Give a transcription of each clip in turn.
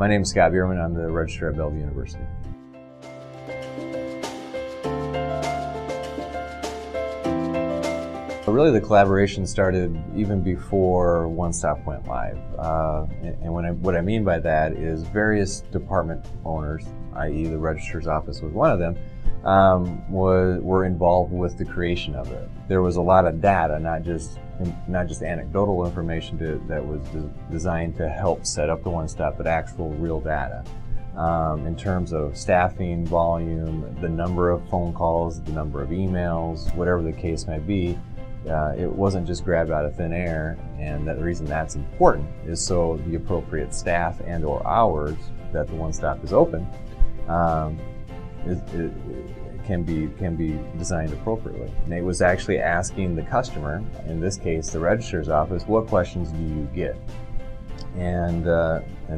My name is Scott Bierman. I'm the registrar at Bellevue University. Really, the collaboration started even before OneStop went live. What I mean by that is various department owners, i.e. the registrar's office was one of them, were involved with the creation of it. There was a lot of data, not just anecdotal information that was designed to help set up the OneStop, but actual real data. In terms of staffing, volume, the number of phone calls, the number of emails, whatever the case may be. It wasn't just grabbed out of thin air, and the reason that's important is so the appropriate staff and or hours that the OneStop is open can be designed appropriately. And it was actually asking the customer, in this case the registrar's office, what questions do you get? And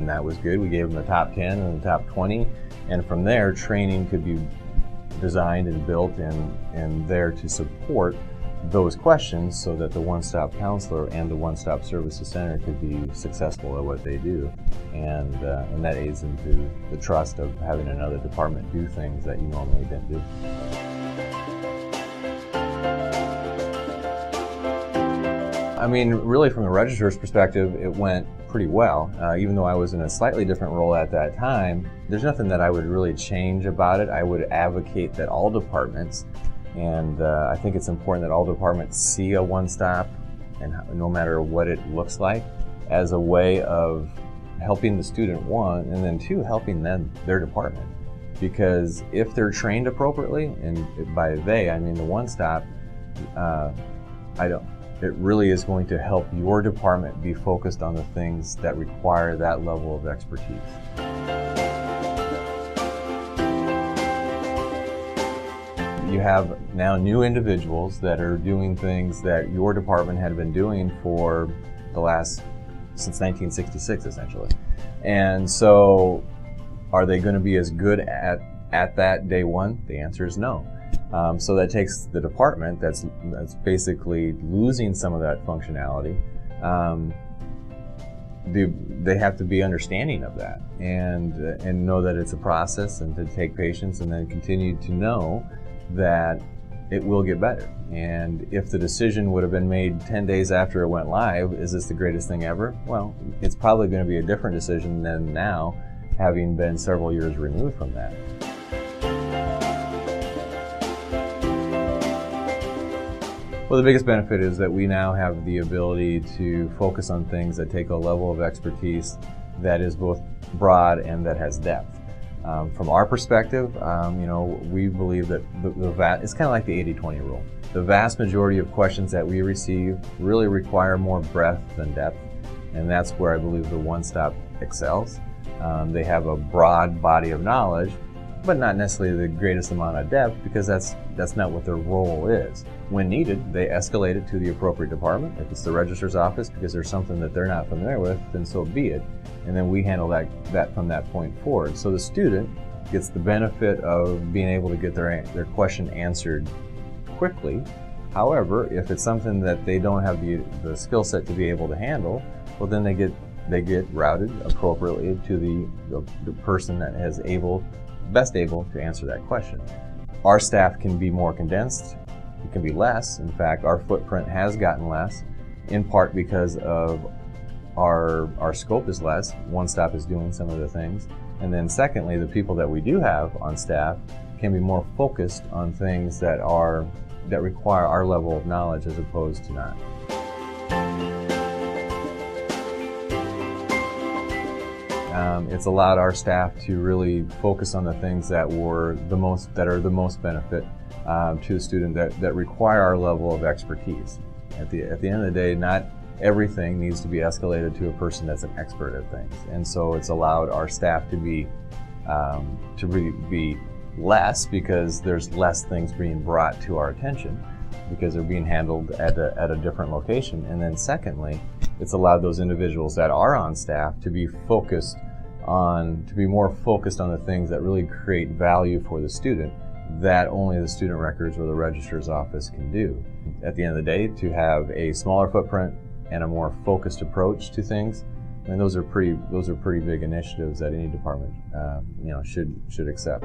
that was good. We gave them the top 10 and the top 20, and from there training could be designed and built and there to support those questions so that the OneStop counselor and the OneStop Services Center could be successful at what they do. And that aids into the trust of having another department do things that you normally didn't do. I mean, really from the registrar's perspective, it went pretty well. Even though I was in a slightly different role at that time, there's nothing that I would really change about it. I would advocate that all departments, and I think it's important that all departments see a OneStop, and no matter what it looks like, as a way of helping the student, one, and then two, helping their department. Because if they're trained appropriately, and by they, I mean the OneStop, it really is going to help your department be focused on the things that require that level of expertise. You have now new individuals that are doing things that your department had been doing since 1966 essentially. And so are they going to be as good at that day one? The answer is no. So that takes the department that's basically losing some of that functionality. They have to be understanding of that and know that it's a process, and to take patience and then continue to know that it will get better. And if the decision would have been made 10 days after it went live, is this the greatest thing ever? Well, it's probably going to be a different decision than now, having been several years removed from that. Well, the biggest benefit is that we now have the ability to focus on things that take a level of expertise that is both broad and that has depth. From our perspective, we believe that it's kind of like the 80-20 rule. The vast majority of questions that we receive really require more breadth than depth, and that's where I believe the OneStop excels. They have a broad body of knowledge, but not necessarily the greatest amount of depth, because that's not what their role is. When needed, they escalate it to the appropriate department. If it's the registrar's office because there's something that they're not familiar with, then so be it. And then we handle that from that point forward. So the student gets the benefit of being able to get their question answered quickly. However, if it's something that they don't have the skill set to be able to handle, well, then they get routed appropriately to the person that is best able to answer that question. Our staff can be more condensed. It can be less. In fact, our footprint has gotten less, in part because of our scope is less. OneStop is doing some of the things. And then secondly, the people that we do have on staff can be more focused on things that require our level of knowledge as opposed to not. It's allowed our staff to really focus on the things that are the most benefit to the student that require our level of expertise. At the end of the day, not everything needs to be escalated to a person that's an expert at things, and so it's allowed our staff to really be less, because there's less things being brought to our attention because they're being handled at a different location. And then secondly, it's allowed those individuals that are on staff to be more focused on the things that really create value for the student that only the student records or the registrar's office can do. At the end of the day, to have a smaller footprint and a more focused approach to things I mean, those are pretty big initiatives that any department should accept.